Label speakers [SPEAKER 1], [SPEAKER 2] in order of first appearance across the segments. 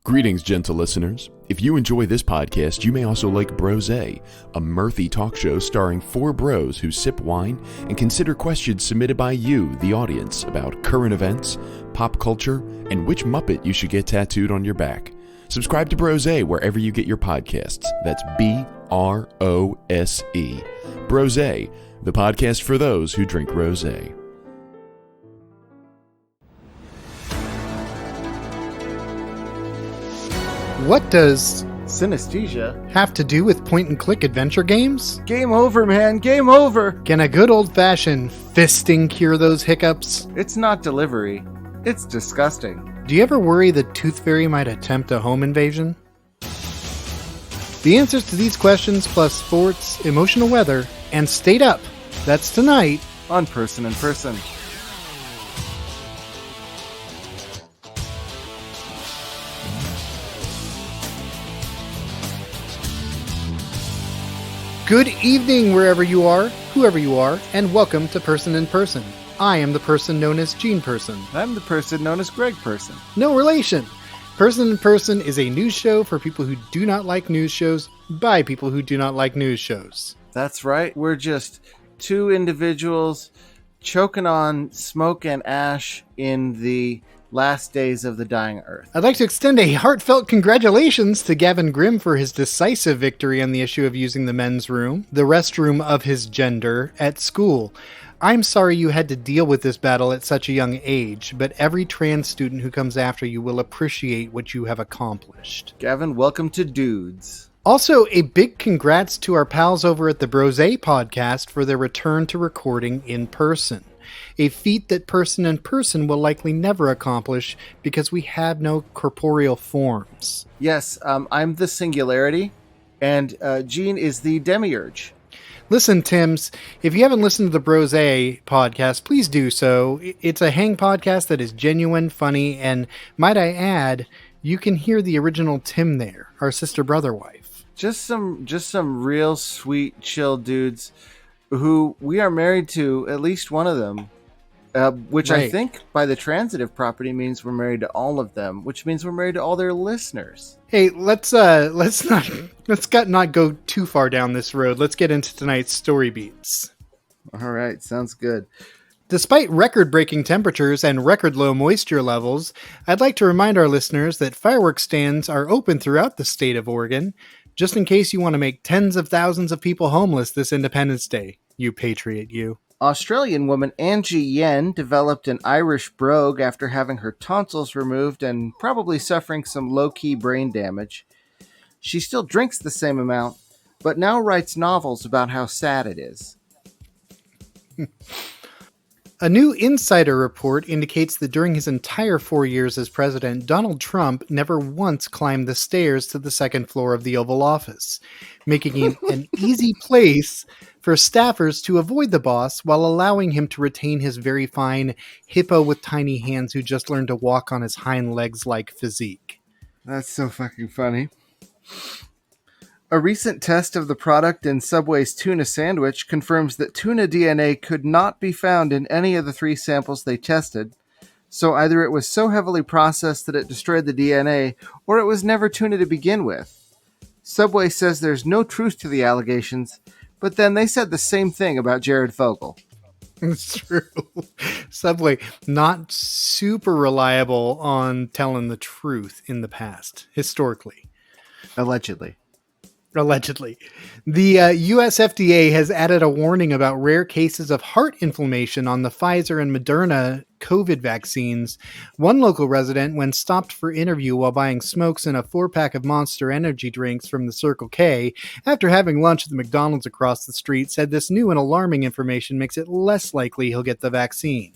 [SPEAKER 1] Greetings, gentle listeners. If you enjoy this podcast, you may also like Brose, a mirthy talk show starring four bros who sip wine and consider questions submitted by you, the audience, about current events, pop culture, and which Muppet you should get tattooed on your back. Subscribe to Brose wherever you get your podcasts. That's Brose. Brose, the podcast for those who drink rosé.
[SPEAKER 2] What does
[SPEAKER 3] Synaesthesia
[SPEAKER 2] have to do with point-and-click adventure games?
[SPEAKER 3] Game over, man. Game over.
[SPEAKER 2] Can a good old-fashioned fisting cure those hiccups?
[SPEAKER 3] It's not delivery. It's disgusting.
[SPEAKER 2] Do you ever worry the Tooth Fairy might attempt a home invasion? The answers to these questions, plus sports, emotional weather, and Stayed Up. That's tonight
[SPEAKER 3] On Person in Person.
[SPEAKER 2] Good evening, wherever you are, whoever you are, and welcome to Person in Person. I am the person known as Gene Person.
[SPEAKER 3] I'm the person known as Greg Person.
[SPEAKER 2] No relation. Person in Person is a news show for people who do not like news shows by people who do not like news shows.
[SPEAKER 3] That's right. We're just two individuals choking on smoke and ash in the last days of the dying earth.
[SPEAKER 2] I'd like to extend a heartfelt congratulations to Gavin Grimm for his decisive victory on the issue of using the men's room, the restroom of his gender, at school. I'm sorry you had to deal with this battle at such a young age, but every trans student who comes after you will appreciate what you have accomplished.
[SPEAKER 3] Gavin, welcome to Dudes.
[SPEAKER 2] Also, a big congrats to our pals over at the Brose podcast for their return to recording in person. A feat that Person in Person will likely never accomplish because we have no corporeal forms.
[SPEAKER 3] Yes, I'm the singularity, and Gene is the demiurge.
[SPEAKER 2] Listen, Tims, if you haven't listened to the Brose podcast, please do so. It's a hang podcast that is genuine, funny, and might I add, you can hear the original Tim there, our sister-brother wife.
[SPEAKER 3] Just some real sweet, chill dudes who we are married to, at least one of them, which
[SPEAKER 2] right.
[SPEAKER 3] I think by the transitive property means we're married to all of them, which means we're married to all their listeners.
[SPEAKER 2] Hey, let's not go too far down this road. Let's get into tonight's story beats.
[SPEAKER 3] All right, sounds good.
[SPEAKER 2] Despite record-breaking temperatures and record low moisture levels, I'd like to remind our listeners that fireworks stands are open throughout the state of Oregon, just in case you want to make tens of thousands of people homeless this Independence Day. You patriot, you.
[SPEAKER 3] Australian woman Angie Yen developed an Irish brogue after having her tonsils removed and probably suffering some low-key brain damage. She still drinks the same amount, but now writes novels about how sad it is.
[SPEAKER 2] A new insider report indicates that during his entire 4 years as president, Donald Trump never once climbed the stairs to the second floor of the Oval Office, making it an easy place for staffers to avoid the boss while allowing him to retain his very fine hippo with tiny hands who just learned to walk on his hind legs like physique.
[SPEAKER 3] That's so fucking funny. A recent test of the product in Subway's tuna sandwich confirms that tuna DNA could not be found in any of the 3 samples they tested, so either it was so heavily processed that it destroyed the DNA, or it was never tuna to begin with. Subway says there's no truth to the allegations, but then they said the same thing about Jared Fogle.
[SPEAKER 2] It's true. Subway, not super reliable on telling the truth in the past, historically.
[SPEAKER 3] Allegedly.
[SPEAKER 2] The U.S. FDA has added a warning about rare cases of heart inflammation on the Pfizer and Moderna COVID vaccines. One local resident, when stopped for interview while buying smokes and a 4-pack of Monster energy drinks from the Circle K, after having lunch at the McDonald's across the street, said this new and alarming information makes it less likely he'll get the vaccine.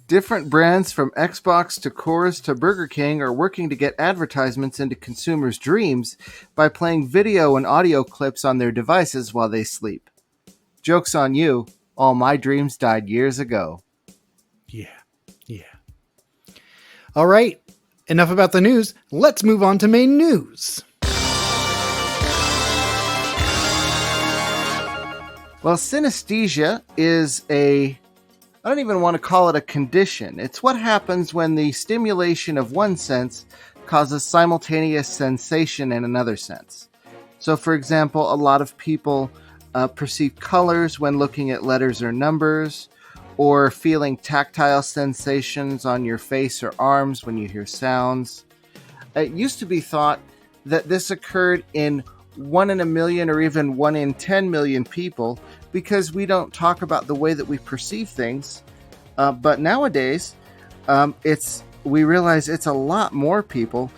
[SPEAKER 3] Different brands from Xbox to Coors to Burger King are working to get advertisements into consumers' dreams by playing video and audio clips on their devices while they sleep. Joke's on you. All my dreams died years ago.
[SPEAKER 2] Yeah. All right. Enough about the news. Let's move on to Maine news.
[SPEAKER 3] Well, synesthesia is a I don't even want to call it a condition. It's what happens when the stimulation of one sense causes simultaneous sensation in another sense. So, for example, a lot of people perceive colors when looking at letters or numbers, or feeling tactile sensations on your face or arms when you hear sounds. It used to be thought that this occurred in 1 in a million or even 1 in 10 million people because we don't talk about the way that we perceive things. But nowadays, we realize it's a lot more people.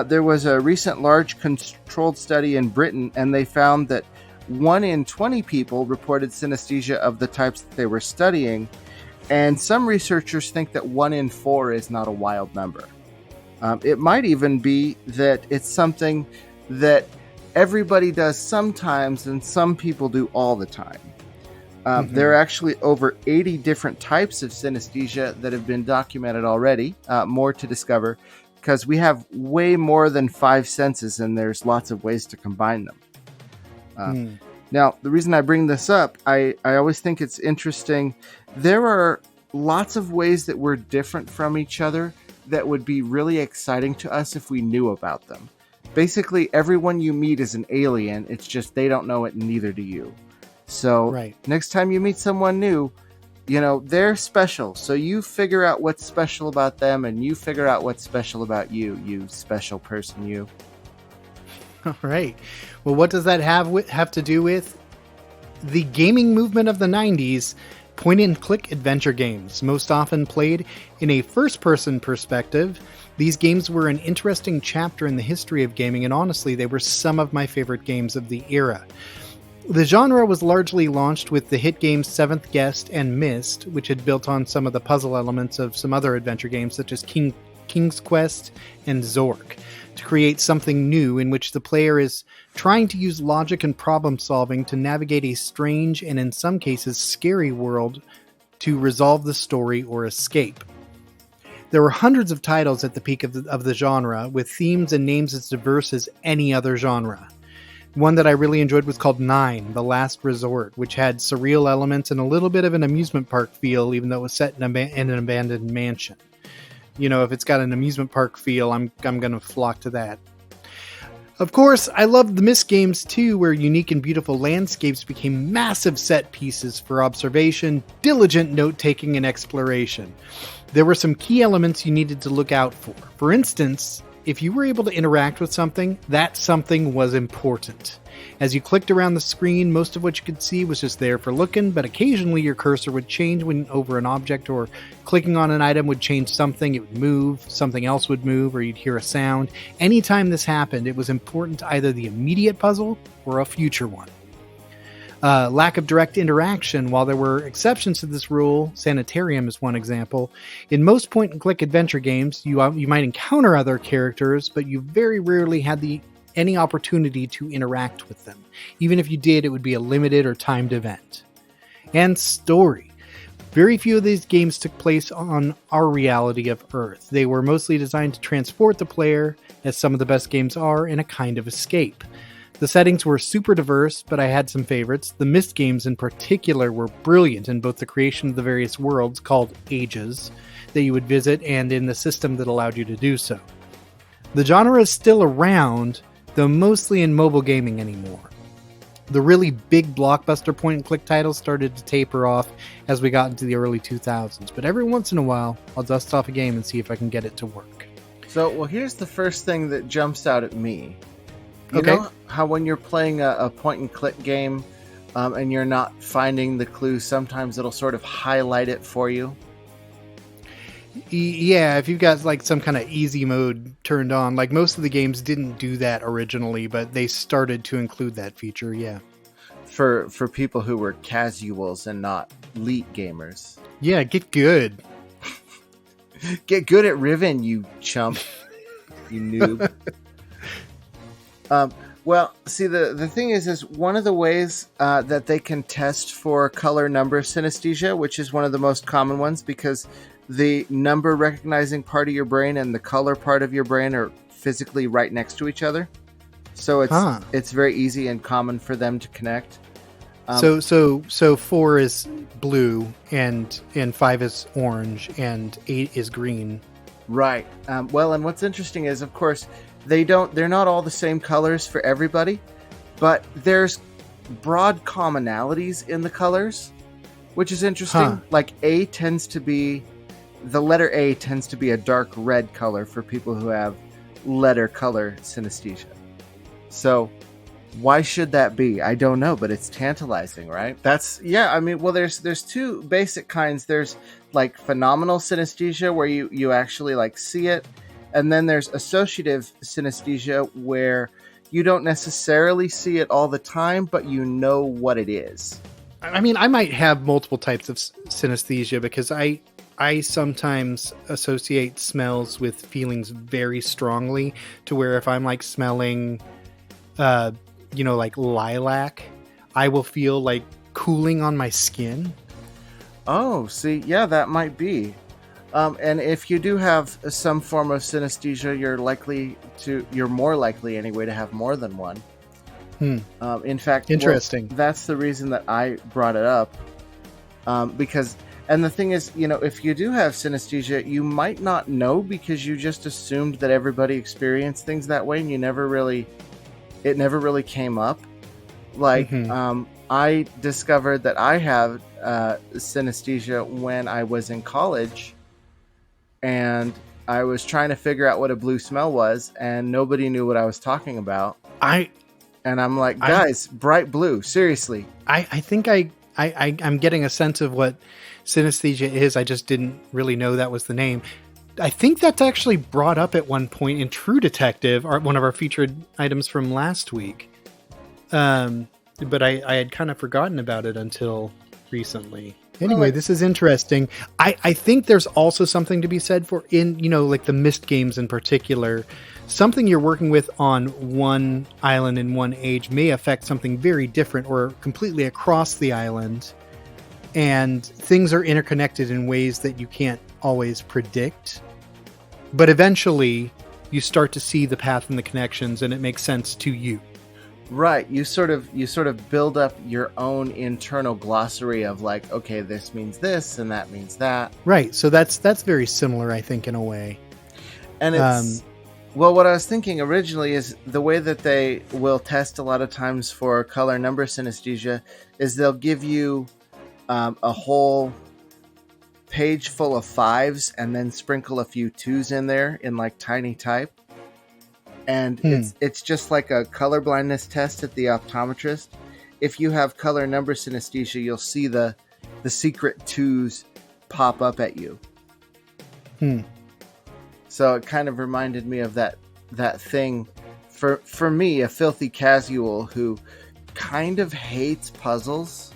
[SPEAKER 3] There was a recent large controlled study in Britain, and they found that 1 in 20 people reported synesthesia of the types that they were studying. And some researchers think that 1 in 4 is not a wild number. It might even be that it's something that everybody does sometimes and some people do all the time. There are actually over 80 different types of synesthesia that have been documented already, more to discover, because we have way more than 5 senses and there's lots of ways to combine them. Now, the reason I bring this up, I always think it's interesting. There are lots of ways that we're different from each other that would be really exciting to us if we knew about them. Basically, everyone you meet is an alien. It's just they don't know it, and neither do you. So next time you meet someone new, they're special. So you figure out what's special about them, and you figure out what's special about you, you special person, you.
[SPEAKER 2] All right. Well, what does that have to do with the gaming movement of the 90s? Point-and-click adventure games, most often played in a first-person perspective. These games were an interesting chapter in the history of gaming, and honestly, they were some of my favorite games of the era. The genre was largely launched with the hit games Seventh Guest and Myst, which had built on some of the puzzle elements of some other adventure games such as King's Quest and Zork, to create something new in which the player is trying to use logic and problem solving to navigate a strange and in some cases scary world to resolve the story or escape. There were hundreds of titles at the peak of the genre, with themes and names as diverse as any other genre. One that I really enjoyed was called 9, The Last Resort, which had surreal elements and a little bit of an amusement park feel, even though it was set in an abandoned mansion. If it's got an amusement park feel, I'm going to flock to that. Of course, I loved the Myst games too, where unique and beautiful landscapes became massive set pieces for observation, diligent note-taking, and exploration. There were some key elements you needed to look out for. For instance, if you were able to interact with something, that something was important. As you clicked around the screen, most of what you could see was just there for looking, but occasionally your cursor would change when over an object, or clicking on an item would change something, it would move, something else would move, or you'd hear a sound. Anytime this happened, it was important to either the immediate puzzle or a future one. Lack of direct interaction. While there were exceptions to this rule, Sanitarium is one example. In most point-and-click adventure games, you might encounter other characters, but you very rarely had any opportunity to interact with them. Even if you did, it would be a limited or timed event. And story. Very few of these games took place on our reality of Earth. They were mostly designed to transport the player, as some of the best games are, in a kind of escape. The settings were super diverse, but I had some favorites. The Myst games in particular were brilliant in both the creation of the various worlds, called Ages, that you would visit, and in the system that allowed you to do so. The genre is still around, though mostly in mobile gaming anymore. The really big blockbuster point-and-click titles started to taper off as we got into the early 2000s, but every once in a while, I'll dust off a game and see if I can get it to work.
[SPEAKER 3] So, here's the first thing that jumps out at me. You know how when you're playing a point-and-click game and you're not finding the clue, sometimes it'll sort of highlight it for you?
[SPEAKER 2] Yeah, if you've got like some kind of easy mode turned on, like most of the games didn't do that originally, but they started to include that feature, yeah.
[SPEAKER 3] For people who were casuals and not elite gamers.
[SPEAKER 2] Yeah, get good.
[SPEAKER 3] Get good at Riven, you chump. You noob. Well, see, the thing is one of the ways that they can test for color number synesthesia, which is one of the most common ones, because the number recognizing part of your brain and the color part of your brain are physically right next to each other. So it's very easy and common for them to connect.
[SPEAKER 2] So 4 is blue and 5 is orange and 8 is green.
[SPEAKER 3] Right. Well, and what's interesting is, of course, they're not all the same colors for everybody, but there's broad commonalities in the colors, which is interesting. Like the letter A tends to be a dark red color for people who have letter color synesthesia. So why should that be? I don't know, but it's tantalizing, right? There's two basic kinds. There's like phenomenal synesthesia where you actually like see it. And then there's associative synesthesia where you don't necessarily see it all the time, but you know what it is.
[SPEAKER 2] I mean, I might have multiple types of synesthesia because I sometimes associate smells with feelings very strongly, to where if I'm like smelling, like lilac, I will feel like cooling on my skin.
[SPEAKER 3] Oh, see, yeah, that might be. And if you do have some form of synesthesia, you're more likely anyway to have more than one. In fact,
[SPEAKER 2] interesting.
[SPEAKER 3] That's the reason that I brought it up. Because, and the thing is, if you do have synesthesia, you might not know because you just assumed that everybody experienced things that way, and it never really came up. Like, I discovered that I have synesthesia when I was in college, and I was trying to figure out what a blue smell was, and nobody knew what I was talking about. And I'm like, guys, bright blue, seriously.
[SPEAKER 2] I think I'm getting a sense of what synesthesia is. I just didn't really know that was the name. I think that's actually brought up at one point in True Detective, one of our featured items from last week. But I had kind of forgotten about it until recently. Anyway, this is interesting. I think there's also something to be said for like the Myst games in particular. Something you're working with on one island in one age may affect something very different or completely across the island. And things are interconnected in ways that you can't always predict. But eventually, you start to see the path and the connections, and it makes sense to you.
[SPEAKER 3] Right. You sort of build up your own internal glossary of like, okay, this means this and that means that.
[SPEAKER 2] Right. So that's very similar, I think, in a way.
[SPEAKER 3] And it's well, what I was thinking originally is the way that they will test a lot of times for color number synesthesia is they'll give you a whole page full of 5s and then sprinkle a few 2s in there in like tiny type. And it's just like a color blindness test at the optometrist. If you have color number synesthesia, you'll see the secret 2s pop up at you. So it kind of reminded me of that thing for me, a filthy casual who kind of hates puzzles.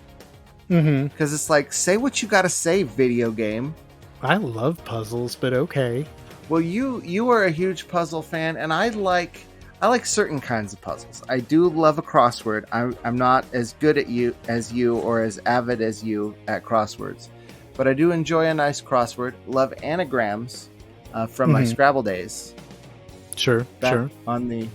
[SPEAKER 3] Because it's like, say what you gotta say, video game.
[SPEAKER 2] I love puzzles, but okay.
[SPEAKER 3] Well, you are a huge puzzle fan, and I like certain kinds of puzzles. I do love a crossword. I'm not as good as you or as avid as you at crosswords, but I do enjoy a nice crossword. Love anagrams from my Scrabble days.
[SPEAKER 2] Sure.
[SPEAKER 3] On the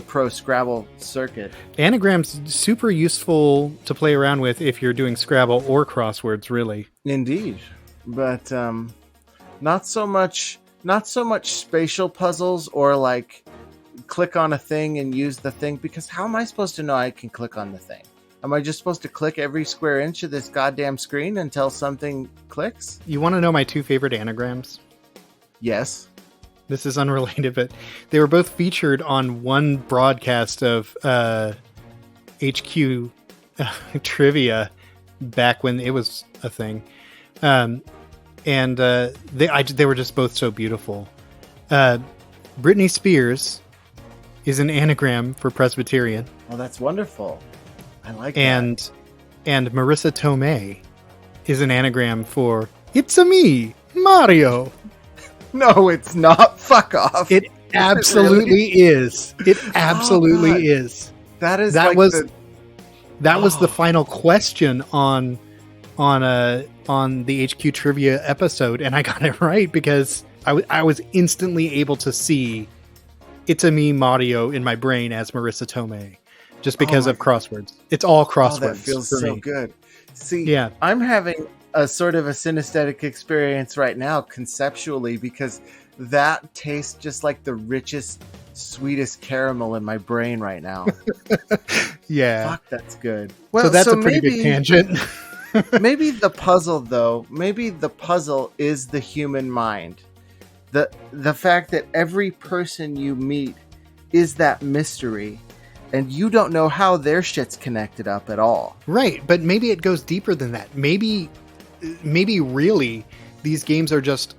[SPEAKER 3] pro Scrabble circuit.
[SPEAKER 2] Anagrams super useful to play around with if you're doing Scrabble or crosswords, really.
[SPEAKER 3] Indeed, but not so much spatial puzzles or like click on a thing and use the thing, because how am I supposed to know I can click on the thing? Am I just supposed to click every square inch of this goddamn screen until something clicks? You
[SPEAKER 2] want to know my 2 favorite anagrams?
[SPEAKER 3] Yes.
[SPEAKER 2] This is unrelated, but they were both featured on one broadcast of HQ trivia back when it was a thing. And they were just both so beautiful. Britney Spears is an anagram for Presbyterian.
[SPEAKER 3] Oh, that's wonderful. I like
[SPEAKER 2] that. And Marissa Tomei is an anagram for "It's-a-me, Mario."
[SPEAKER 3] No, it's not. Fuck off.
[SPEAKER 2] It absolutely is. It absolutely is.
[SPEAKER 3] That
[SPEAKER 2] was the final question on the HQ trivia episode, and I got it right because I was instantly able to see "It's-a-me Mario" in my brain as Marissa Tomei. just because of crosswords. It's all crosswords.
[SPEAKER 3] Oh, that feels
[SPEAKER 2] for
[SPEAKER 3] so
[SPEAKER 2] me.
[SPEAKER 3] good. See,
[SPEAKER 2] Yeah.
[SPEAKER 3] I'm having a sort of a synesthetic experience right now conceptually because that tastes just like the richest, sweetest caramel in my brain right now.
[SPEAKER 2] Yeah.
[SPEAKER 3] Fuck, that's good.
[SPEAKER 2] So that's a pretty big tangent.
[SPEAKER 3] Maybe the puzzle, though, is the human mind. The fact that every person you meet is that mystery, and you don't know how their shit's connected up at all.
[SPEAKER 2] Right, but maybe it goes deeper than that. Maybe really these games are just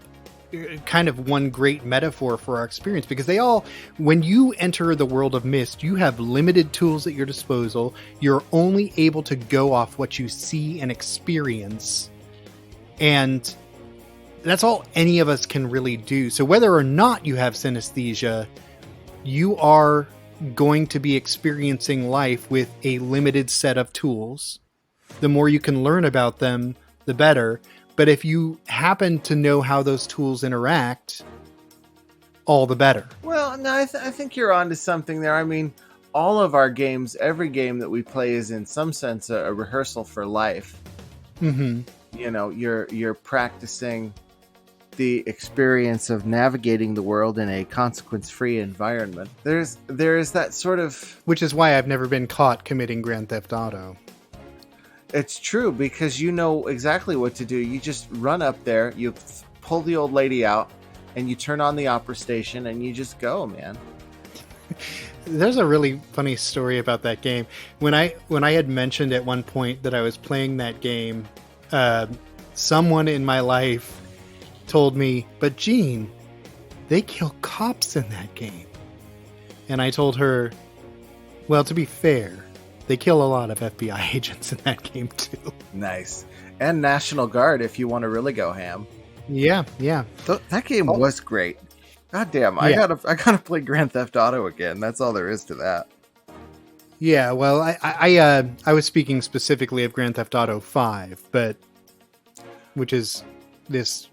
[SPEAKER 2] kind of one great metaphor for our experience, because they all, when you enter the world of Myst, you have limited tools at your disposal. You're only able to go off what you see and experience, and that's all any of us can really do. So whether or not you have synesthesia, you are going to be experiencing life with a limited set of tools. The more you can learn about them, the better. But if you happen to know how those tools interact, all the better.
[SPEAKER 3] Well, no, I think you're onto something there. I mean, all of our games, every game that we play is in some sense a rehearsal for life.
[SPEAKER 2] Mm-hmm.
[SPEAKER 3] You know, you're practicing the experience of navigating the world in a consequence-free environment. There's that sort of...
[SPEAKER 2] Which is why I've never been caught committing Grand Theft Auto.
[SPEAKER 3] It's true, because you know exactly what to do. You just run up there, you pull the old lady out, and you turn on the opera station, and you just go, man.
[SPEAKER 2] There's a really funny story about that game. When I had mentioned at one point that I was playing that game, someone in my life told me, but Gene, they kill cops in that game. And I told her, well, to be fair, they kill a lot of FBI agents in that game too.
[SPEAKER 3] Nice. And National Guard if you want to really go ham.
[SPEAKER 2] Yeah.
[SPEAKER 3] That game was great. God damn,
[SPEAKER 2] Yeah.
[SPEAKER 3] I gotta play Grand Theft Auto again. That's all there is to that.
[SPEAKER 2] Yeah, well, I was speaking specifically of Grand Theft Auto 5, which is this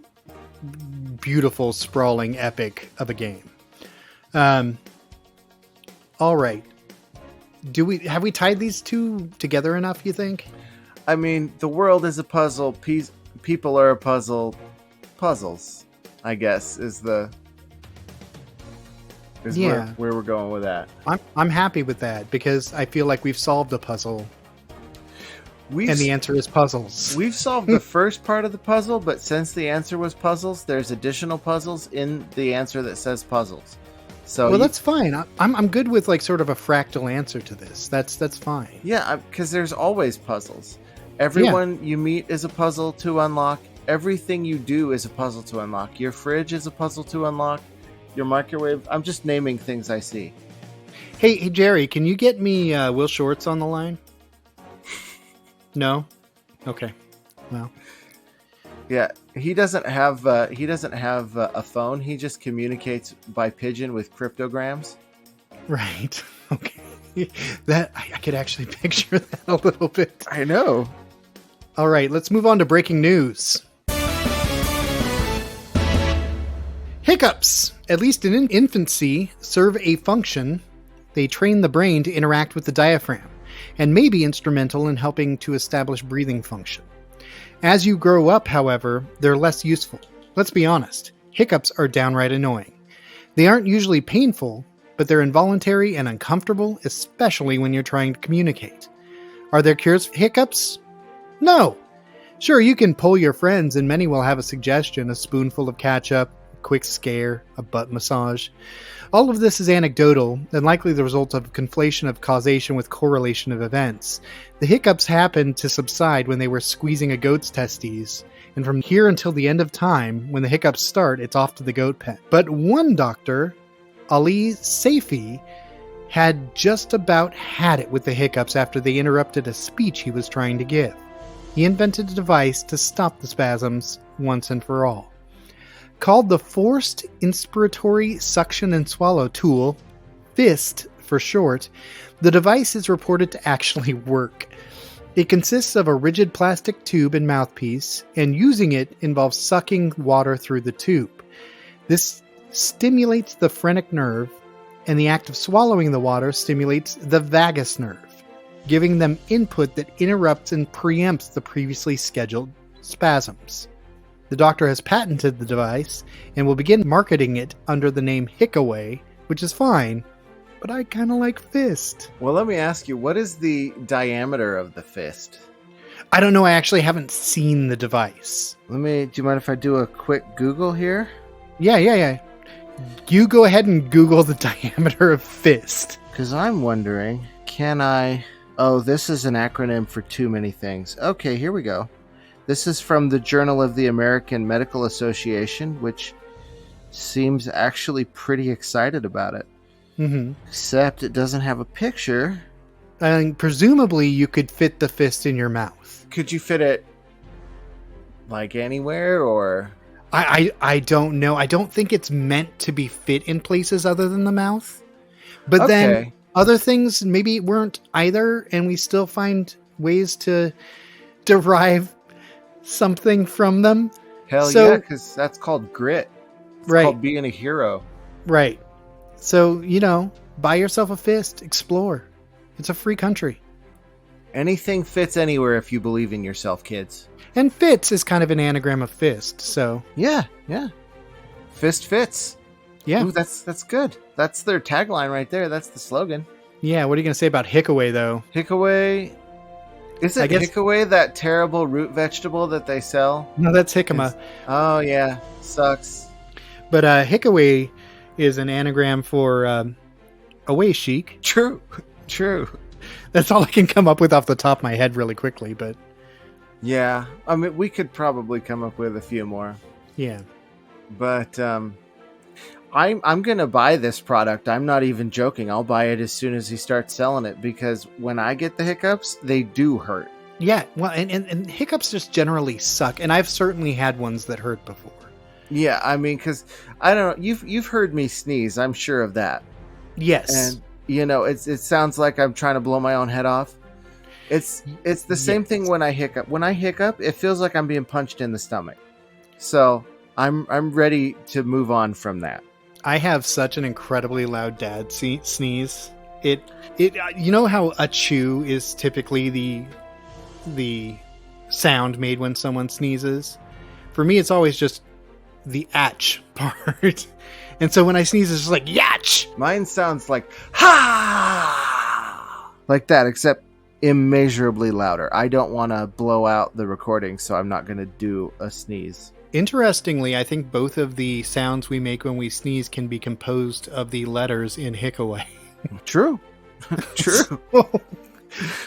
[SPEAKER 2] beautiful, sprawling epic of a game. All right. Have we tied these two together enough, you think?
[SPEAKER 3] I mean, the world is a puzzle. People are a puzzle. Puzzles, I guess, is where we're going with that.
[SPEAKER 2] I'm happy with that, because I feel like we've solved a puzzle. And the answer is puzzles.
[SPEAKER 3] We've solved the first part of the puzzle, but since the answer was puzzles, there's additional puzzles in the answer that says puzzles. So
[SPEAKER 2] that's fine. I'm good with like sort of a fractal answer to this. That's fine.
[SPEAKER 3] Yeah, because there's always puzzles. Everyone you meet is a puzzle to unlock. Everything you do is a puzzle to unlock. Your fridge is a puzzle to unlock. Your microwave. I'm just naming things I see.
[SPEAKER 2] Hey Jerry, can you get me Will Shortz on the line? No? Okay. Well.
[SPEAKER 3] Yeah, he doesn't have a phone. He just communicates by pigeon with cryptograms.
[SPEAKER 2] Right. Okay. That I could actually picture that a little bit.
[SPEAKER 3] I know.
[SPEAKER 2] All right, let's move on to breaking news. Hiccups, at least in infancy, serve a function. They train the brain to interact with the diaphragm, and may be instrumental in helping to establish breathing function. As you grow up, however, they're less useful. Let's be honest, hiccups are downright annoying. They aren't usually painful, but they're involuntary and uncomfortable, especially when you're trying to communicate. Are there cures for hiccups? No! Sure, you can poll your friends and many will have a suggestion, a spoonful of ketchup, a quick scare, a butt massage. All of this is anecdotal and likely the result of conflation of causation with correlation of events. The hiccups happened to subside when they were squeezing a goat's testes, and from here until the end of time, when the hiccups start, it's off to the goat pen. But one doctor, Ali Saifi, had just about had it with the hiccups after they interrupted a speech he was trying to give. He invented a device to stop the spasms once and for all. Called the Forced Inspiratory Suction and Swallow Tool, FIST for short, the device is reported to actually work. It consists of a rigid plastic tube and mouthpiece, and using it involves sucking water through the tube. This stimulates the phrenic nerve, and the act of swallowing the water stimulates the vagus nerve, giving them input that interrupts and preempts the previously scheduled spasms. The doctor has patented the device and will begin marketing it under the name Hickaway, which is fine, but I kind of like fist.
[SPEAKER 3] Well, let me ask you, what is the diameter of the fist?
[SPEAKER 2] I don't know. I actually haven't seen the device.
[SPEAKER 3] Do you mind if I do a quick Google here?
[SPEAKER 2] Yeah. You go ahead and Google the diameter of fist.
[SPEAKER 3] Because I'm wondering, this is an acronym for too many things. Okay, here we go. This is from the Journal of the American Medical Association, which seems actually pretty excited about it. Mm-hmm. Except it doesn't have a picture.
[SPEAKER 2] And presumably you could fit the fist in your mouth.
[SPEAKER 3] Could you fit it like anywhere, or?
[SPEAKER 2] I don't know. I don't think it's meant to be fit in places other than the mouth. But then other things maybe weren't either, and we still find ways to derive something from them.
[SPEAKER 3] Hell yeah, because that's called grit. It's called being a hero.
[SPEAKER 2] Right. So, buy yourself a fist. Explore. It's a free country.
[SPEAKER 3] Anything fits anywhere if you believe in yourself, kids.
[SPEAKER 2] And fits is kind of an anagram of fist, so...
[SPEAKER 3] Yeah. Fist fits.
[SPEAKER 2] Yeah.
[SPEAKER 3] Ooh, that's good. That's their tagline right there. That's the slogan.
[SPEAKER 2] Yeah, what are you going to say about Hickaway, though?
[SPEAKER 3] Hickaway... Is it Hickaway, that terrible root vegetable that they sell?
[SPEAKER 2] No, that's jicama.
[SPEAKER 3] Oh, yeah. Sucks.
[SPEAKER 2] But Hickaway is an anagram for away chic.
[SPEAKER 3] True.
[SPEAKER 2] That's all I can come up with off the top of my head really quickly, but...
[SPEAKER 3] Yeah, I mean, we could probably come up with a few more.
[SPEAKER 2] Yeah.
[SPEAKER 3] But I'm going to buy this product. I'm not even joking. I'll buy it as soon as he starts selling it, because when I get the hiccups, they do hurt.
[SPEAKER 2] Yeah, well, and hiccups just generally suck, and I've certainly had ones that hurt before.
[SPEAKER 3] Yeah, I mean, because, I don't know, you've heard me sneeze, I'm sure of that.
[SPEAKER 2] Yes.
[SPEAKER 3] And, it sounds like I'm trying to blow my own head off. It's the same thing when I hiccup. When I hiccup, it feels like I'm being punched in the stomach. So I'm ready to move on from that.
[SPEAKER 2] I have such an incredibly loud dad sneeze. It you know how a chew is typically the sound made when someone sneezes? For me, it's always just the atch part. And so when I sneeze, it's just like, yatch!
[SPEAKER 3] Mine sounds like, ha! Like that, except immeasurably louder. I don't want to blow out the recording, so I'm not going to do a sneeze.
[SPEAKER 2] Interestingly, I think both of the sounds we make when we sneeze can be composed of the letters in Hickaway.
[SPEAKER 3] True.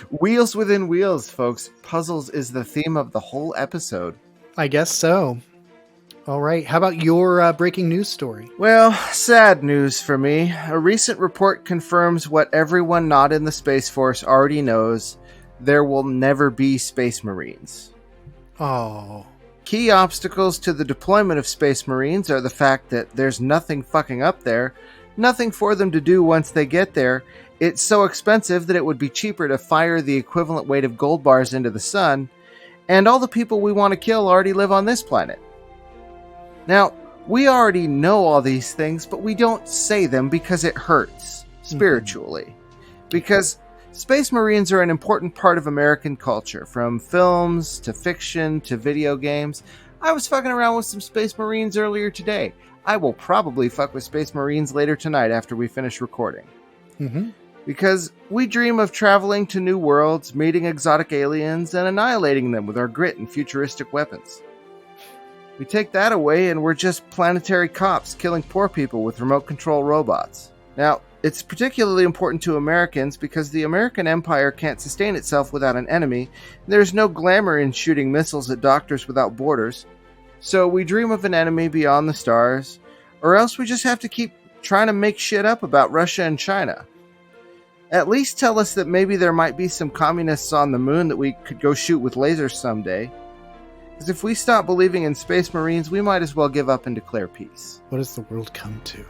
[SPEAKER 3] Wheels within wheels, folks. Puzzles is the theme of the whole episode.
[SPEAKER 2] I guess so. All right. How about your breaking news story?
[SPEAKER 3] Well, sad news for me. A recent report confirms what everyone not in the Space Force already knows. There will never be Space Marines.
[SPEAKER 2] Oh.
[SPEAKER 3] Key obstacles to the deployment of Space Marines are the fact that there's nothing fucking up there, nothing for them to do once they get there. It's so expensive that it would be cheaper to fire the equivalent weight of gold bars into the sun, and all the people we want to kill already live on this planet. Now, we already know all these things, but we don't say them because it hurts, spiritually. Mm-hmm. Because Space Marines are an important part of American culture, from films to fiction to video games. I was fucking around with some Space Marines earlier today. I will probably fuck with Space Marines later tonight after we finish recording. Mm-hmm. Because we dream of traveling to new worlds, meeting exotic aliens, and annihilating them with our grit and futuristic weapons. We take that away and we're just planetary cops killing poor people with remote control robots. Now, it's particularly important to Americans because the American empire can't sustain itself without an enemy. There's no glamour in shooting missiles at Doctors Without Borders. So we dream of an enemy beyond the stars, or else we just have to keep trying to make shit up about Russia and China. At least tell us that maybe there might be some communists on the moon that we could go shoot with lasers someday. Because if we stop believing in Space Marines, we might as well give up and declare peace.
[SPEAKER 2] What does the world come to?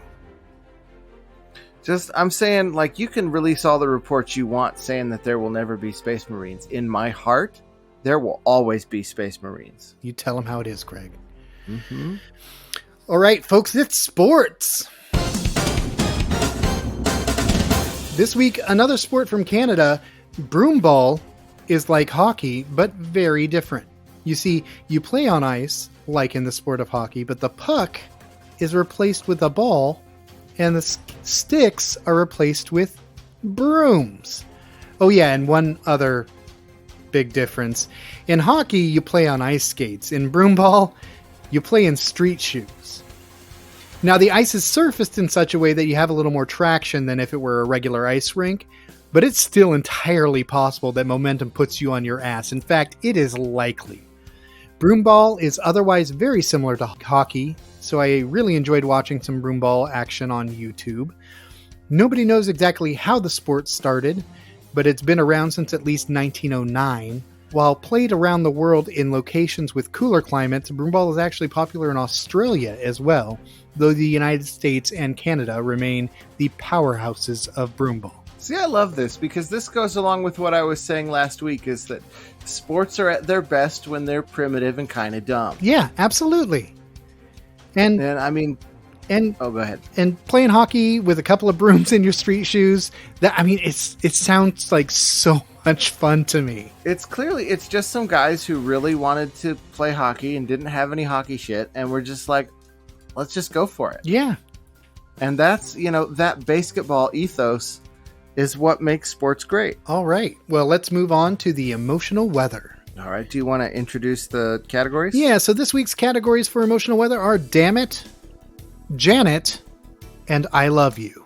[SPEAKER 3] I'm saying, like, you can release all the reports you want saying that there will never be Space Marines. In my heart, there will always be Space Marines.
[SPEAKER 2] You tell them how it is, Craig.
[SPEAKER 3] Mm-hmm.
[SPEAKER 2] All right, folks, it's sports. This week, another sport from Canada. Broomball is like hockey, but very different. You see, you play on ice, like in the sport of hockey, but the puck is replaced with a ball, and the sticks are replaced with brooms. Oh yeah, and one other big difference. In hockey, you play on ice skates. In broomball, you play in street shoes. Now, the ice is surfaced in such a way that you have a little more traction than if it were a regular ice rink, but it's still entirely possible that momentum puts you on your ass. In fact, it is likely. Broomball is otherwise very similar to hockey, so I really enjoyed watching some broomball action on YouTube. Nobody knows exactly how the sport started, but it's been around since at least 1909. While played around the world in locations with cooler climates, broomball is actually popular in Australia as well, though the United States and Canada remain the powerhouses of broomball.
[SPEAKER 3] See, I love this because this goes along with what I was saying last week, is that sports are at their best when they're primitive and kind of dumb.
[SPEAKER 2] Yeah, absolutely. And
[SPEAKER 3] I mean... oh, go ahead.
[SPEAKER 2] And playing hockey with a couple of brooms in your street shoes, it sounds like so much fun to me.
[SPEAKER 3] It's just some guys who really wanted to play hockey and didn't have any hockey shit, and we're just like, let's just go for it.
[SPEAKER 2] Yeah.
[SPEAKER 3] And that's, that basketball ethos is what makes sports great.
[SPEAKER 2] All right. Well, let's move on to the emotional weather.
[SPEAKER 3] All right. Do you want to introduce the categories?
[SPEAKER 2] Yeah. So this week's categories for emotional weather are Damnit, Janet, and I Love You.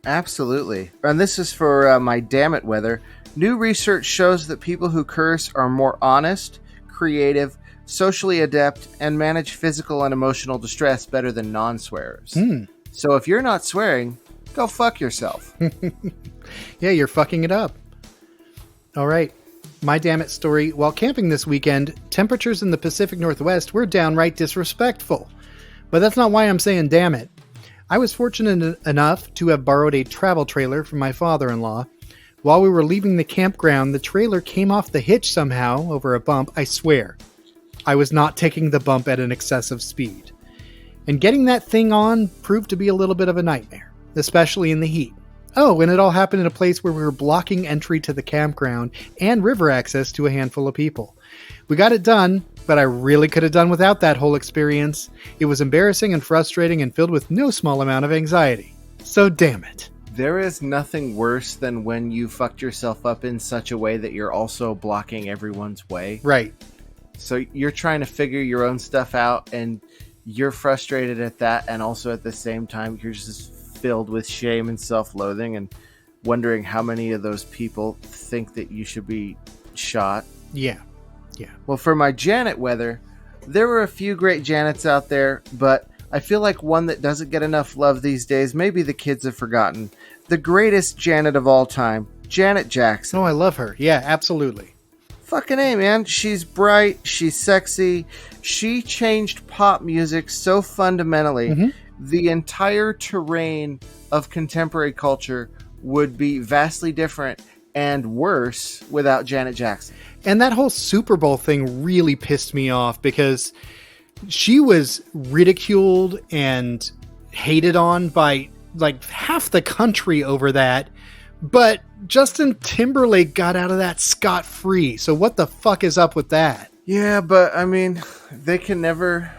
[SPEAKER 3] Absolutely. And this is for my Damnit weather. New research shows that people who curse are more honest, creative, socially adept, and manage physical and emotional distress better than non-swearers. So if you're not swearing, go fuck yourself.
[SPEAKER 2] Yeah, you're fucking it up. All right. My Damnit story. While camping this weekend, temperatures in the Pacific Northwest were downright disrespectful. But that's not why I'm saying damn it. I was fortunate enough to have borrowed a travel trailer from my father-in-law. While we were leaving the campground, the trailer came off the hitch somehow over a bump. I swear, I was not taking the bump at an excessive speed. And getting that thing on proved to be a little bit of a nightmare, especially in the heat. Oh, and it all happened in a place where we were blocking entry to the campground and river access to a handful of people. We got it done, but I really could have done without that whole experience. It was embarrassing and frustrating and filled with no small amount of anxiety. So damn it.
[SPEAKER 3] There is nothing worse than when you fucked yourself up in such a way that you're also blocking everyone's way.
[SPEAKER 2] Right.
[SPEAKER 3] So you're trying to figure your own stuff out, and you're frustrated at that, and also at the same time you're just filled with shame and self-loathing and wondering how many of those people think that you should be shot.
[SPEAKER 2] Yeah.
[SPEAKER 3] Well, for my Janet weather, there were a few great Janets out there, but I feel like one that doesn't get enough love these days, maybe the kids have forgotten. The greatest Janet of all time, Janet Jackson.
[SPEAKER 2] Oh, I love her. Yeah, absolutely.
[SPEAKER 3] Fucking A, man. She's bright. She's sexy. She changed pop music so fundamentally. Mm-hmm. The entire terrain of contemporary culture would be vastly different and worse without Janet Jackson.
[SPEAKER 2] And that whole Super Bowl thing really pissed me off because she was ridiculed and hated on by like half the country over that. But Justin Timberlake got out of that scot-free. So what the fuck is up with that?
[SPEAKER 3] Yeah, but I mean, they can never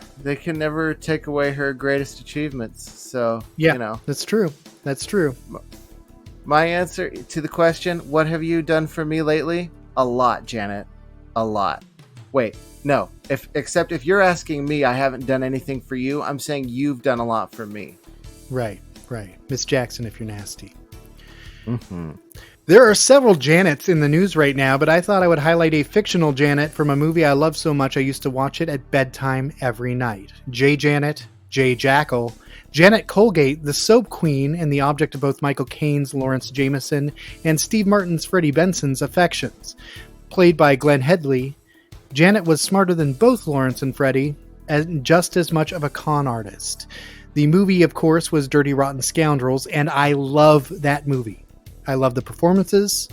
[SPEAKER 3] take away her greatest achievements. So,
[SPEAKER 2] yeah, that's true. That's true.
[SPEAKER 3] My answer to the question, what have you done for me lately? A lot, Janet. A lot. Wait, no. Except if you're asking me, I haven't done anything for you. I'm saying you've done a lot for me.
[SPEAKER 2] Right. Miss Jackson, if you're nasty.
[SPEAKER 3] Mm-hmm.
[SPEAKER 2] There are several Janets in the news right now, but I thought I would highlight a fictional Janet from a movie I love so much I used to watch it at bedtime every night. J. Janet, J. Jackal, Janet Colgate, the soap queen and the object of both Michael Caine's Lawrence Jameson and Steve Martin's Freddie Benson's affections. Played by Glenn Headley, Janet was smarter than both Lawrence and Freddie, and just as much of a con artist. The movie, of course, was Dirty Rotten Scoundrels, and I love that movie. I love the performances,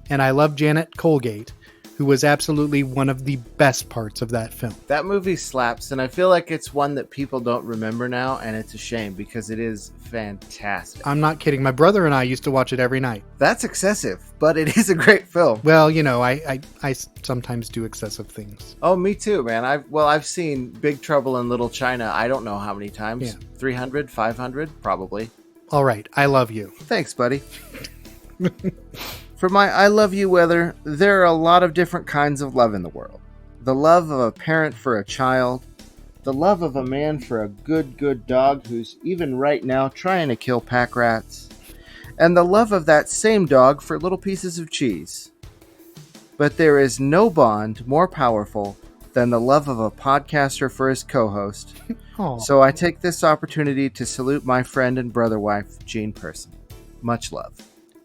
[SPEAKER 2] and I love Janet Colgate. who was absolutely one of the best parts of that film.
[SPEAKER 3] That movie slaps, and I feel like it's one that people don't remember now, and it's a shame because it is fantastic.
[SPEAKER 2] I'm not kidding. My brother and I used to watch it every night.
[SPEAKER 3] That's excessive, but it is a great film.
[SPEAKER 2] Well, you know, I sometimes do excessive things.
[SPEAKER 3] Oh, me too, man. I've seen Big Trouble in Little China. I don't know how many times.
[SPEAKER 2] Yeah.
[SPEAKER 3] 300, 500, probably.
[SPEAKER 2] All right. I love you.
[SPEAKER 3] Thanks, buddy. For my I love you weather, there are a lot of different kinds of love in the world. The love of a parent for a child, the love of a man for a good dog who's even right now trying to kill pack rats, and the love of that same dog for little pieces of cheese. But there is no bond more powerful than the love of a podcaster for his co-host. So I take this opportunity to salute my friend and brother wife, Jean Person. Much love.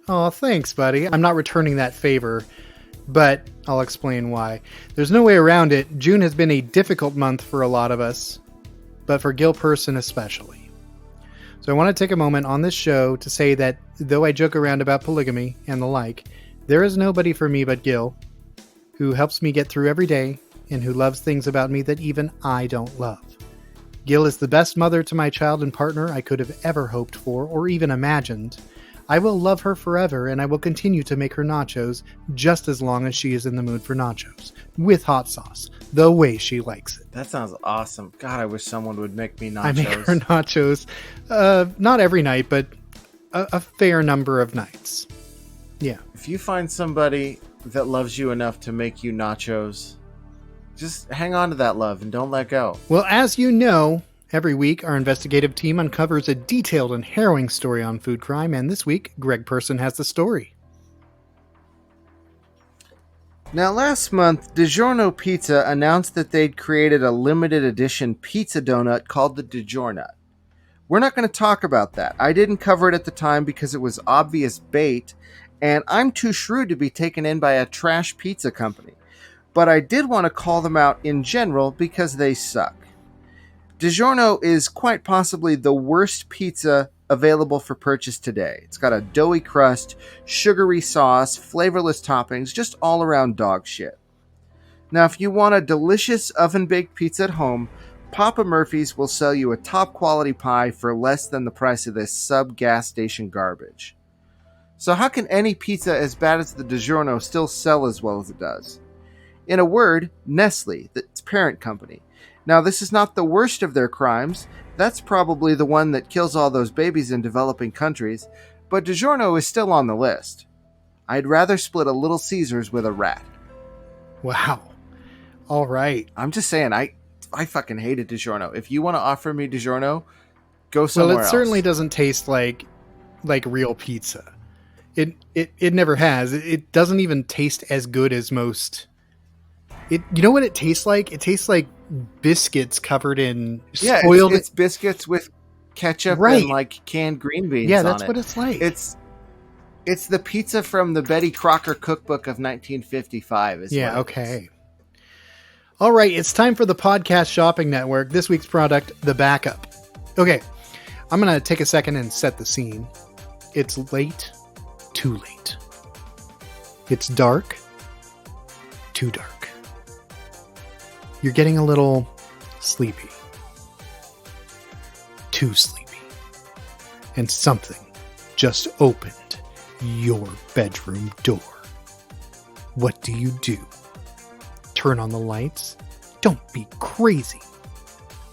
[SPEAKER 2] Oh, thanks, buddy. I'm not returning that favor, but I'll explain why. There's no way around it. June has been a difficult month for a lot of us, but for Gil Person especially. So I want to take a moment on this show to say that though I joke around about polygamy and the like, there is nobody for me but Gil, who helps me get through every day and who loves things about me that even I don't love. Gil is the best mother to my child and partner I could have ever hoped for or even imagined. I will love her forever, and I will continue to make her nachos just as long as she is in the mood for nachos, with hot sauce, the way she likes it.
[SPEAKER 3] That sounds awesome. God, I wish someone would make me nachos.
[SPEAKER 2] I make her nachos, not every night, but a fair number of nights. Yeah.
[SPEAKER 3] If you find somebody that loves you enough to make you nachos, just hang on to that love and don't let go.
[SPEAKER 2] Well, as you know, every week, our investigative team uncovers a detailed and harrowing story on food crime, and this week, Greg Person has the story.
[SPEAKER 3] Now, last month, DiGiorno Pizza announced that they'd created a limited edition pizza donut called the DiGiorno. We're not going to talk about that. I didn't cover it at the time because it was obvious bait, and I'm too shrewd to be taken in by a trash pizza company. But I did want to call them out in general because they suck. DiGiorno is quite possibly the worst pizza available for purchase today. It's got a doughy crust, sugary sauce, flavorless toppings, just all around dog shit. Now, if you want a delicious oven-baked pizza at home, Papa Murphy's will sell you a top-quality pie for less than the price of this sub-gas station garbage. So how can any pizza as bad as the DiGiorno still sell as well as it does? In a word, Nestle, its parent company. Now, this is not the worst of their crimes. That's probably the one that kills all those babies in developing countries, but DiGiorno is still on the list. I'd rather split a Little Caesars with a rat.
[SPEAKER 2] Wow. All right.
[SPEAKER 3] I'm just saying, I fucking hated DiGiorno. If you want to offer me DiGiorno, go somewhere else.
[SPEAKER 2] Well, it certainly doesn't taste like real pizza. It never has. It doesn't even taste as good as most. You know what it tastes like? It tastes like biscuits covered in spoiled.
[SPEAKER 3] It's biscuits with ketchup and like canned green beans.
[SPEAKER 2] Yeah, that's what it's like.
[SPEAKER 3] It's the pizza from the Betty Crocker cookbook of 1955.
[SPEAKER 2] Yeah, okay. All right, it's time for the Podcast Shopping Network. This week's product, The Backup. Okay, I'm going to take a second and set the scene. It's late, too late. It's dark, too dark. You're getting a little sleepy. Too sleepy. And something just opened your bedroom door. What do? Turn on the lights? Don't be crazy.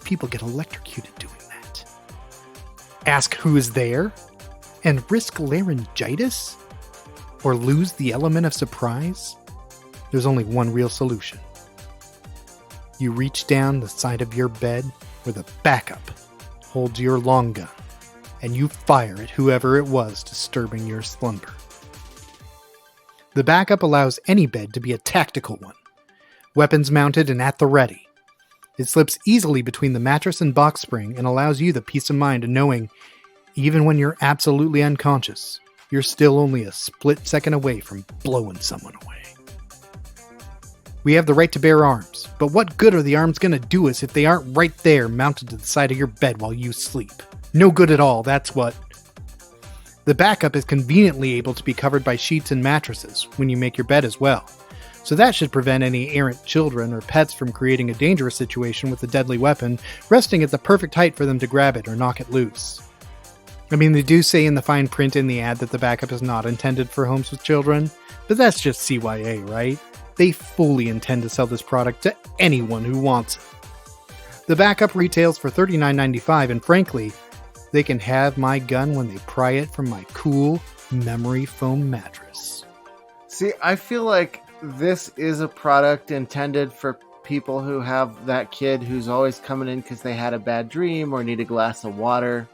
[SPEAKER 2] People get electrocuted doing that. Ask who's there? And risk laryngitis? Or lose the element of surprise? There's only one real solution. You reach down the side of your bed where the backup holds your long gun, and you fire at whoever it was disturbing your slumber. The backup allows any bed to be a tactical one, weapons mounted and at the ready. It slips easily between the mattress and box spring and allows you the peace of mind of knowing, even when you're absolutely unconscious, you're still only a split second away from blowing someone away. We have the right to bear arms, but what good are the arms going to do us if they aren't right there mounted to the side of your bed while you sleep? No good at all, that's what. The backup is conveniently able to be covered by sheets and mattresses when you make your bed as well. So that should prevent any errant children or pets from creating a dangerous situation with a deadly weapon resting at the perfect height for them to grab it or knock it loose. I mean, they do say in the fine print in the ad that the backup is not intended for homes with children, but that's just CYA, right? They fully intend to sell this product to anyone who wants it. The backup retails for $39.95, and frankly, they can have my gun when they pry it from my cool memory foam mattress.
[SPEAKER 3] See, I feel like this is a product intended for people who have that kid who's always coming in because they had a bad dream or need a glass of water.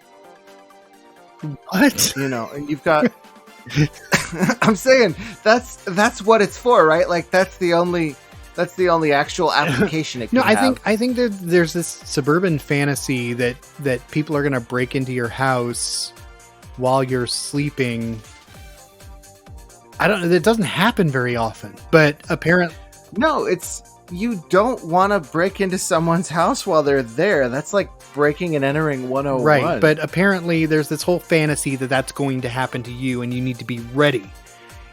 [SPEAKER 2] What?
[SPEAKER 3] You know, and you've got... I'm saying that's what it's for, right? Like that's the only actual application it can have.
[SPEAKER 2] I think that there's this suburban fantasy that people are going to break into your house while you're sleeping. I don't know. That doesn't happen very often, but apparently...
[SPEAKER 3] No, you don't want to break into someone's house while they're there. That's like breaking and entering 101.
[SPEAKER 2] Right, but apparently there's this whole fantasy that that's going to happen to you, and you need to be ready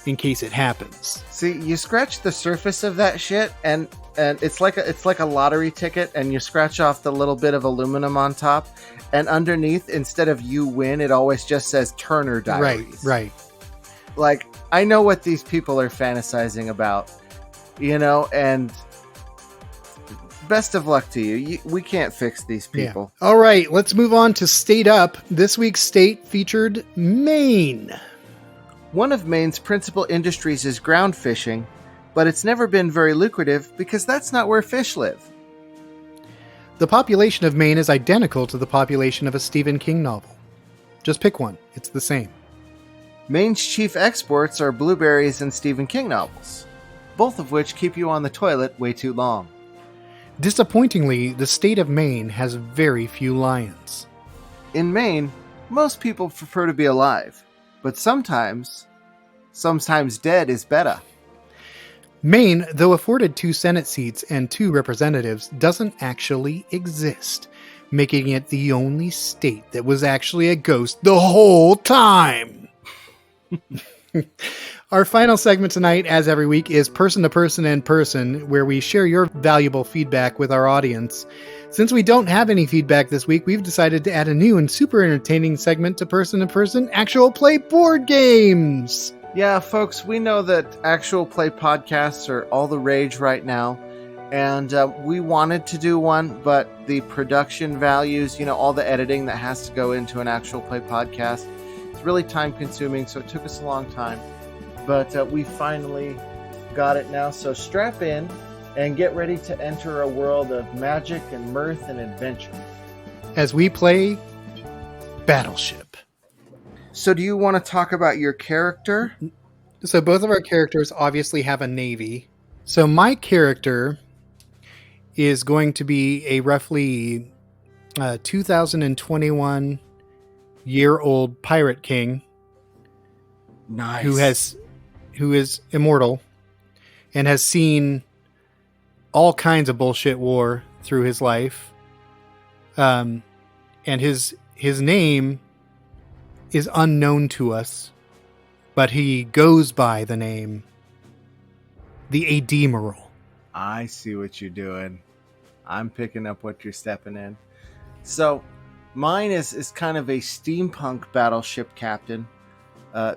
[SPEAKER 2] in case it happens.
[SPEAKER 3] See, you scratch the surface of that shit, and it's like a lottery ticket, and you scratch off the little bit of aluminum on top, and underneath, instead of "you win," it always just says Turner Diaries.
[SPEAKER 2] Right.
[SPEAKER 3] Like, I know what these people are fantasizing about, you know, and best of luck to you. We can't fix these people.
[SPEAKER 2] Yeah. All right, let's move on to State Up. This week's state featured Maine.
[SPEAKER 3] One of Maine's principal industries is ground fishing, but it's never been very lucrative because that's not where fish live.
[SPEAKER 2] The population of Maine is identical to the population of a Stephen King novel. Just pick one. It's the same.
[SPEAKER 3] Maine's chief exports are blueberries and Stephen King novels, both of which keep you on the toilet way too long.
[SPEAKER 2] Disappointingly, the state of Maine has very few lions.
[SPEAKER 3] In Maine, most people prefer to be alive, but sometimes dead is better.
[SPEAKER 2] Maine, though afforded 2 Senate seats and 2 representatives, doesn't actually exist, making it the only state that was actually a ghost the whole time. Our final segment tonight, as every week, is Person to Person and Person, where we share your valuable feedback with our audience. Since we don't have any feedback this week, we've decided to add a new and super entertaining segment to Person, actual play board games.
[SPEAKER 3] Yeah, folks, we know that actual play podcasts are all the rage right now, and we wanted to do one, but the production values, all the editing that has to go into an actual play podcast, it's really time consuming, so it took us a long time. But we finally got it now, so strap in and get ready to enter a world of magic and mirth and adventure
[SPEAKER 2] as we play Battleship.
[SPEAKER 3] So do you want to talk about your character?
[SPEAKER 2] So both of our characters obviously have a navy. So my character is going to be a roughly 2021 year old pirate king.
[SPEAKER 3] Nice.
[SPEAKER 2] Who is immortal and has seen all kinds of bullshit war through his life. And his name is unknown to us, but he goes by the name the Admiral.
[SPEAKER 3] I see what you're doing. I'm picking up what you're stepping in. So mine is kind of a steampunk battleship captain.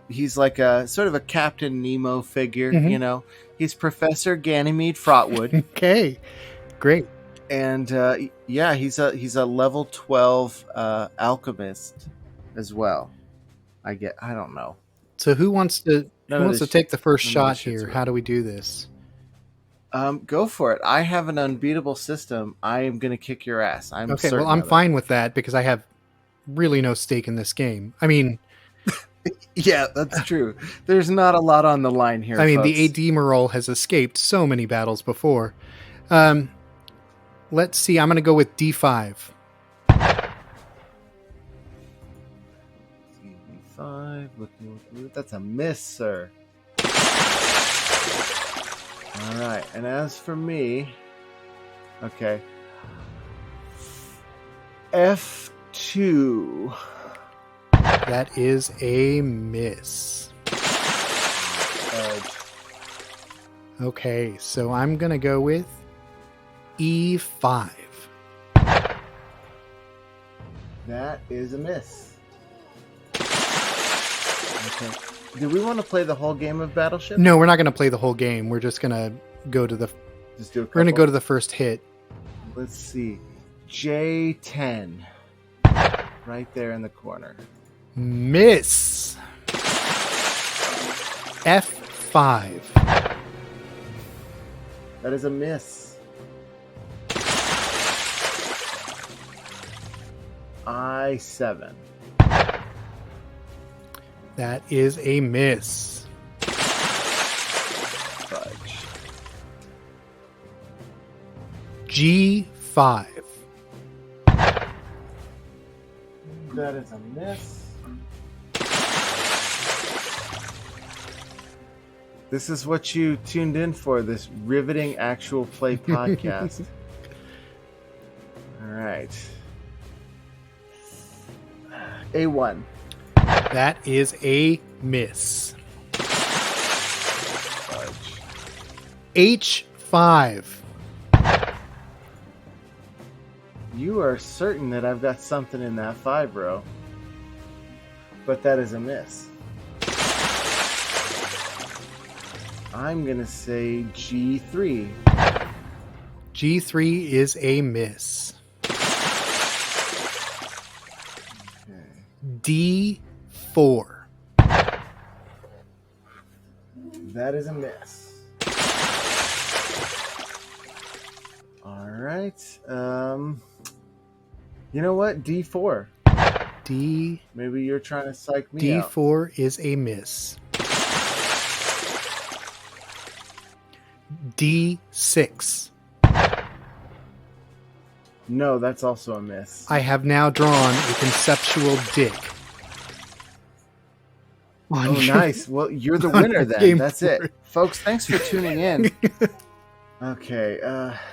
[SPEAKER 3] He's like a sort of a Captain Nemo figure, He's Professor Ganymede Frotwood.
[SPEAKER 2] Okay, great.
[SPEAKER 3] And he's a level 12 alchemist as well. I don't know.
[SPEAKER 2] So who wants to take the first shot here?
[SPEAKER 3] Right.
[SPEAKER 2] How do we do this?
[SPEAKER 3] Go for it. I have an unbeatable system. I am going to kick your ass. I'm
[SPEAKER 2] fine with that because I have really no stake in this game. I mean,
[SPEAKER 3] yeah, that's true. There's not a lot on the line here.
[SPEAKER 2] I mean,
[SPEAKER 3] folks.
[SPEAKER 2] the Admiral has escaped so many battles before. Let's see. I'm going to go with D5.
[SPEAKER 3] D5. That's a miss, sir. All right. And as for me, okay. F2.
[SPEAKER 2] That is a miss. Okay, so I'm going to go with E5.
[SPEAKER 3] That is a miss. Okay. Do we want to play the whole game of Battleship?
[SPEAKER 2] No, we're not going to play the whole game. We're just going to go to the...
[SPEAKER 3] Just do a
[SPEAKER 2] We're going to
[SPEAKER 3] couple?
[SPEAKER 2] go to the first hit.
[SPEAKER 3] Let's see. J10. Right there in the corner.
[SPEAKER 2] Miss. F5.
[SPEAKER 3] That is a miss. I7.
[SPEAKER 2] That is a miss.
[SPEAKER 3] Fudge.
[SPEAKER 2] G5.
[SPEAKER 3] That is a miss. This is what you tuned in for, this riveting actual play podcast. All right. A1.
[SPEAKER 2] That is a miss.
[SPEAKER 3] Fudge.
[SPEAKER 2] H5.
[SPEAKER 3] You are certain that I've got something in that 5 row. But that is a miss. I'm going to say G3.
[SPEAKER 2] G3 is a miss.
[SPEAKER 3] Okay.
[SPEAKER 2] D4.
[SPEAKER 3] That is a miss. All right. You know what? D4. Maybe you're trying to psych me out.
[SPEAKER 2] D4 is a miss. D6.
[SPEAKER 3] No, that's also a miss.
[SPEAKER 2] I have now drawn a conceptual dick.
[SPEAKER 3] Oh, nice. Well, you're the winner then.
[SPEAKER 2] Game
[SPEAKER 3] That's
[SPEAKER 2] board.
[SPEAKER 3] it. Folks, thanks for tuning in. Okay,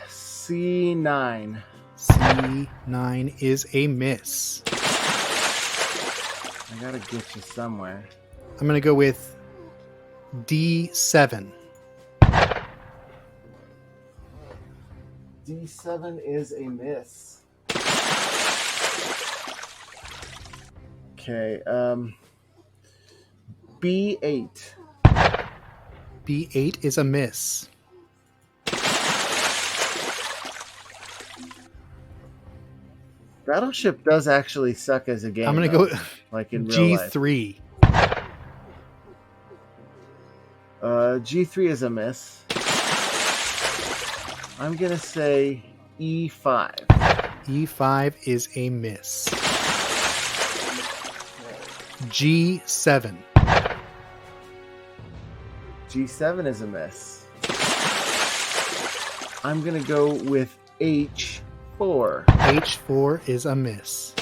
[SPEAKER 3] C9.
[SPEAKER 2] C9 is a miss.
[SPEAKER 3] I gotta get you somewhere.
[SPEAKER 2] I'm going to go with D7.
[SPEAKER 3] D7 is a miss. Okay, B8.
[SPEAKER 2] B8 is a miss.
[SPEAKER 3] Battleship does actually suck as a game.
[SPEAKER 2] I'm going to
[SPEAKER 3] though,
[SPEAKER 2] go
[SPEAKER 3] like in real life.
[SPEAKER 2] G3.
[SPEAKER 3] G3 is a miss. I'm going to say E5.
[SPEAKER 2] E5 is a miss. G7.
[SPEAKER 3] G7 is a miss. I'm going to go with H4.
[SPEAKER 2] H4 is a miss.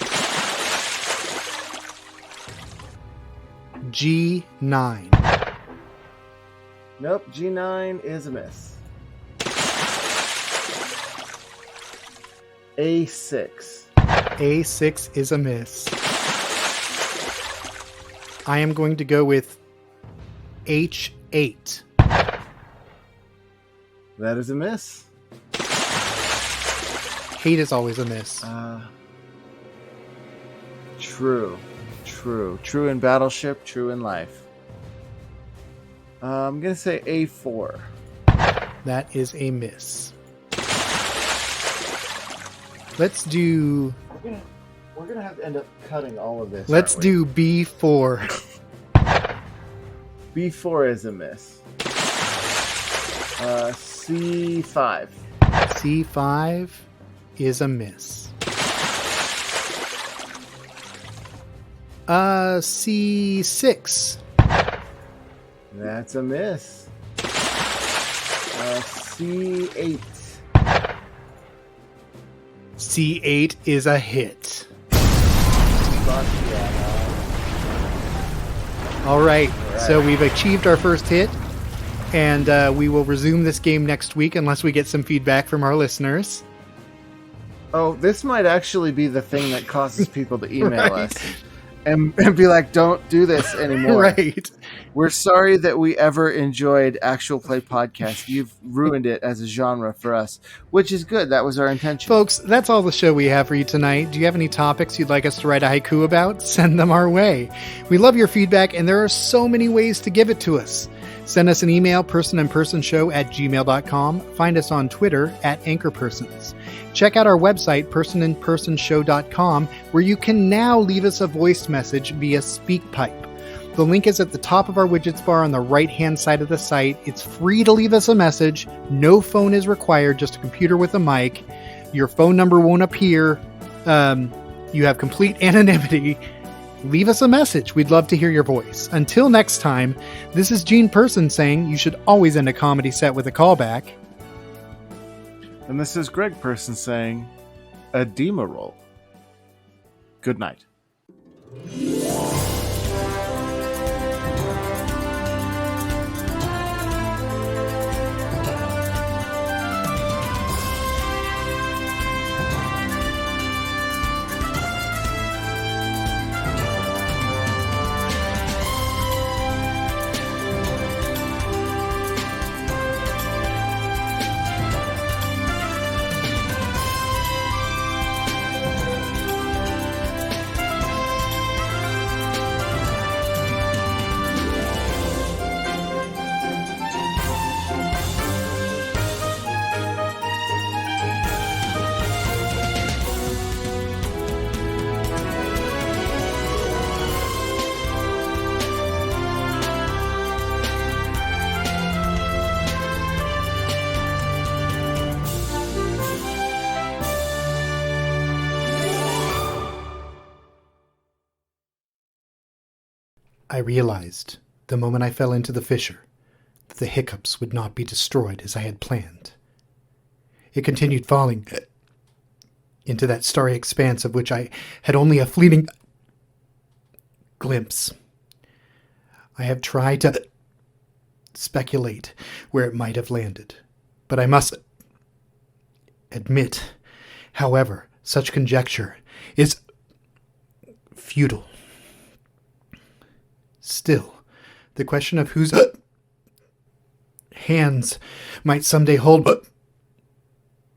[SPEAKER 2] G9.
[SPEAKER 3] Nope, G9 is a miss. A6.
[SPEAKER 2] A6 is a miss. I am going to go with H8.
[SPEAKER 3] That is a miss.
[SPEAKER 2] Hate is always a miss.
[SPEAKER 3] True. True in Battleship, true in life. I'm going to say A4.
[SPEAKER 2] That is a miss. Let's do...
[SPEAKER 3] We're gonna have to end up cutting all of this.
[SPEAKER 2] Let's do B4.
[SPEAKER 3] B4 is a miss. C5.
[SPEAKER 2] C5 is a miss. C6.
[SPEAKER 3] That's a miss. C8.
[SPEAKER 2] C8 is a hit.
[SPEAKER 3] Fuck yeah.
[SPEAKER 2] All right, so we've achieved our first hit, and we will resume this game next week unless we get some feedback from our listeners.
[SPEAKER 3] Oh, this might actually be the thing that causes people to email
[SPEAKER 2] Right.
[SPEAKER 3] us. and be like, don't do this anymore.
[SPEAKER 2] Right.
[SPEAKER 3] We're sorry that we ever enjoyed actual play podcast. You've ruined it as a genre for us, which is good. That was our intention.
[SPEAKER 2] Folks, that's all the show we have for you tonight. Do you have any topics you'd like us to write a haiku about? Send them our way. We love your feedback, and there are so many ways to give it to us. Send us an email, personandpersonshow@gmail.com. Find us on Twitter @anchorpersons. Check out our website, personandpersonshow.com, where you can now leave us a voice message via SpeakPipe. The link is at the top of our widgets bar on the right-hand side of the site. It's free to leave us a message. No phone is required, just a computer with a mic. Your phone number won't appear. You have complete anonymity. Leave us a message. We'd love to hear your voice. Until next time, this is Gene Person saying you should always end a comedy set with a callback.
[SPEAKER 3] And this is Greg Person saying, edema roll. Good night.
[SPEAKER 2] I realized, the moment I fell into the fissure, that the hiccups would not be destroyed as I had planned. It continued falling into that starry expanse of which I had only a fleeting glimpse. I have tried to speculate where it might have landed, but I must admit, however, such conjecture is futile. Still, the question of whose hands might someday hold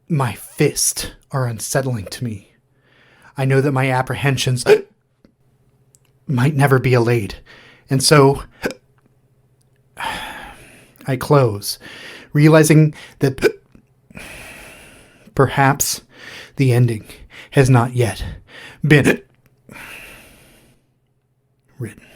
[SPEAKER 2] my fist are unsettling to me. I know that my apprehensions might never be allayed, and so I close, realizing that perhaps the ending has not yet been written.